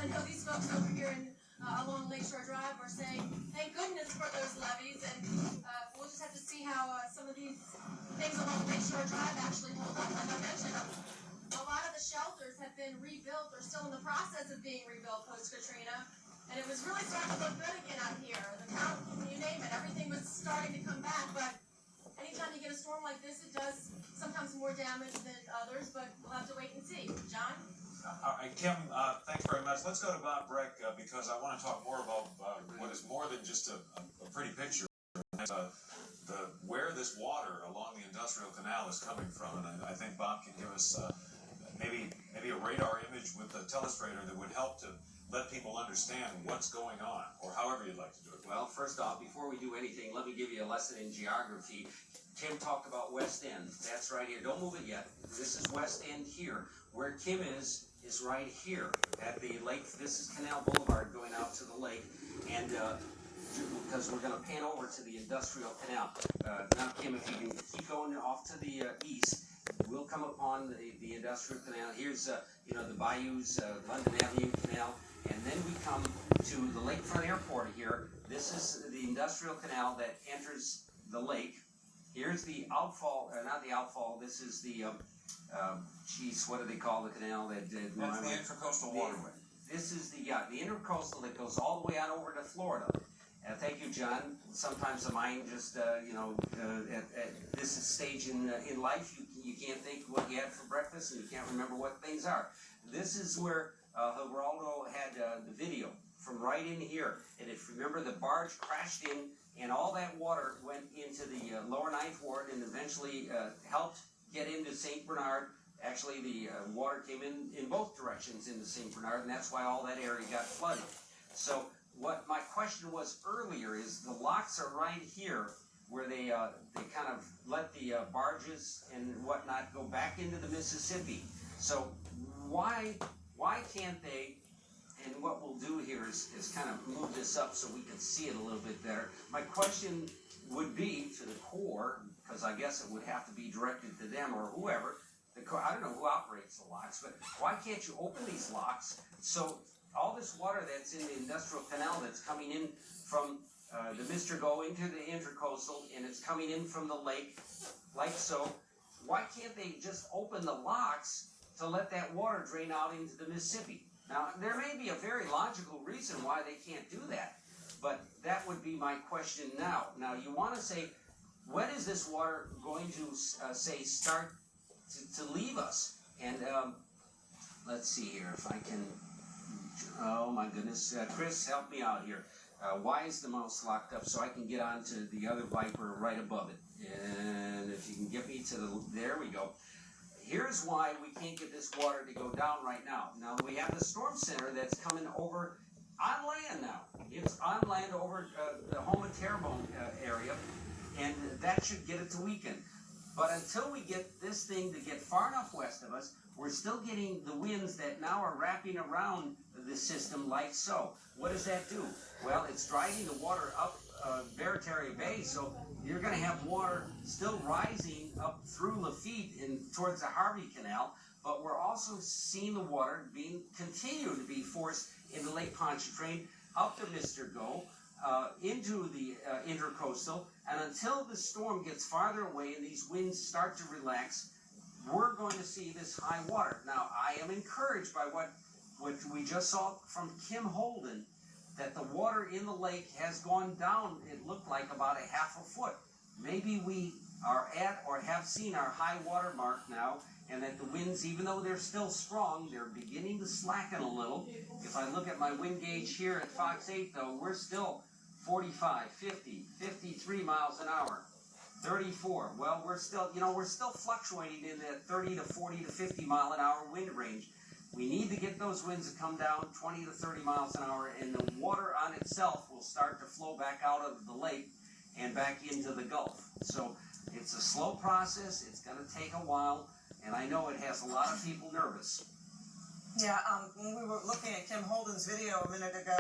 know these folks over here along Lakeshore Drive are saying, thank goodness for those levees, and we'll just have to see how some of these things along Lakeshore Drive actually hold up. Like I mentioned, a lot of the shelters have been rebuilt or still in the process of being rebuilt post-Katrina, and it was really starting to look good again out here. The mountain, you name it, everything was starting to come back, but anytime you get a storm like this, it does sometimes more damage than others, but we'll have to wait and see. John? All right, Kim, thanks very much. Let's go to Bob Breck because I want to talk more about what is more than just a pretty picture. Where this water along the industrial canal is coming from, and I think Bob can give us maybe a radar image with a telestrator that would help to let people understand what's going on, or however you'd like to do it. Well, first off, before we do anything, let me give you a lesson in geography. Kim talked about West End. That's right here. Don't move it yet. This is West End here. Where Kim is right here at the lake. This is Canal Boulevard going out to the lake, and because we're going to pan over to the industrial canal. Now, Kim, if you can keep going off to the east, we'll come upon the industrial canal. Here's the Bayous, London Avenue Canal, and then we come to the lakefront airport here. This is the industrial canal that enters the lake. Here's the outfall, not the outfall. This is the what do they call the canal that? That's the Intracoastal Waterway. This is the intercoastal that goes all the way on over to Florida. Thank you, John. Sometimes the mind just, at this stage in life, you can't think what you had for breakfast and you can't remember what things are. This is where Geraldo had the video from right in here. And if you remember, the barge crashed in and all that water went into the lower Ninth Ward and eventually helped get into St. Bernard. Actually, the water came in both directions into St. Bernard, and that's why all that area got flooded. So what my question was earlier is the locks are right here where they kind of let the barges and whatnot go back into the Mississippi. So why can't they? And what we'll do here is kind of move this up so we can see it a little bit better. My question would be to the Corps, because I guess it would have to be directed to them or whoever. I don't know who operates the locks, but why can't you open these locks so all this water that's in the industrial canal that's coming in from the Mr. Go into the intercoastal and it's coming in from the lake, like so, why can't they just open the locks to let that water drain out into the Mississippi? Now, there may be a very logical reason why they can't do that, but that would be my question now. Now, you want to say, when is this water going to, start to leave us? And let's see here if I can, oh my goodness, Chris, help me out here. Why is the mouse locked up so I can get on to the other Viper right above it? And if you can get me to there we go. Here's why we can't get this water to go down right now. Now, we have the storm center that's coming over on land now. It's on land over the home and Terrebonne area, and that should get it to weaken. But until we get this thing to get far enough west of us, we're still getting the winds that now are wrapping around the system like so. What does that do? Well, it's driving the water up Barataria Bay, so you're going to have water still rising up through Lafitte and towards the Harvey Canal, but we're also seeing the water continue to be forced into Lake Pontchartrain, up to Mr. Go, into the intercoastal, and until the storm gets farther away and these winds start to relax, we're going to see this high water. Now, I am encouraged by what we just saw from Kim Holden, that the water in the lake has gone down, it looked like about a half a foot. Maybe we are at or have seen our high water mark now, and that the winds, even though they're still strong, they're beginning to slacken a little. If I look at my wind gauge here at Fox 8, though, we're still 45, 50, 53 miles an hour, 34. Well, we're still fluctuating in that 30 to 40 to 50 mile an hour wind range. We need to get those winds to come down 20 to 30 miles an hour, and the water on itself will start to flow back out of the lake and back into the Gulf. So it's a slow process. It's going to take a while, and I know it has a lot of people nervous. Yeah, when we were looking at Kim Holden's video a minute ago,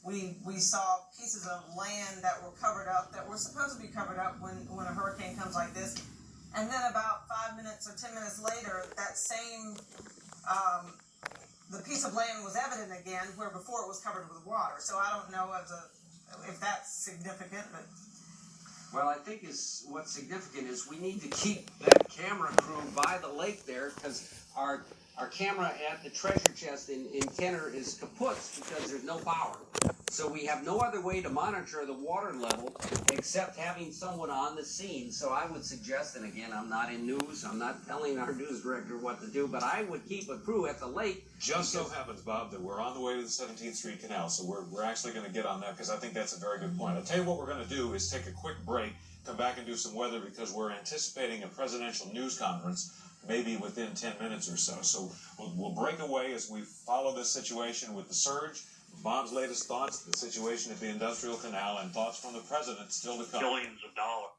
we saw pieces of land that were covered up, that were supposed to be covered up when a hurricane comes like this. And then about 5 minutes or 10 minutes later, that same the piece of land was evident again, where before it was covered with water. So I don't know if that's significant, but. Well, I think what's significant is we need to keep that camera crew by the lake there, because our camera at the treasure chest in Kenner is kaput because there's no power. So we have no other way to monitor the water level except having someone on the scene. So I would suggest, and again, I'm not in news, I'm not telling our news director what to do, but I would keep a crew at the lake. Just so happens, Bob, that we're on the way to the 17th Street Canal, so we're actually going to get on that, because I think that's a very good point. I'll tell you what we're going to do is take a quick break, come back and do some weather, because we're anticipating a presidential news conference maybe within 10 minutes or so. So we'll break away as we follow this situation with the surge, Bob's latest thoughts, the situation at the Industrial Canal, and thoughts from the president still to come. Billions of dollars.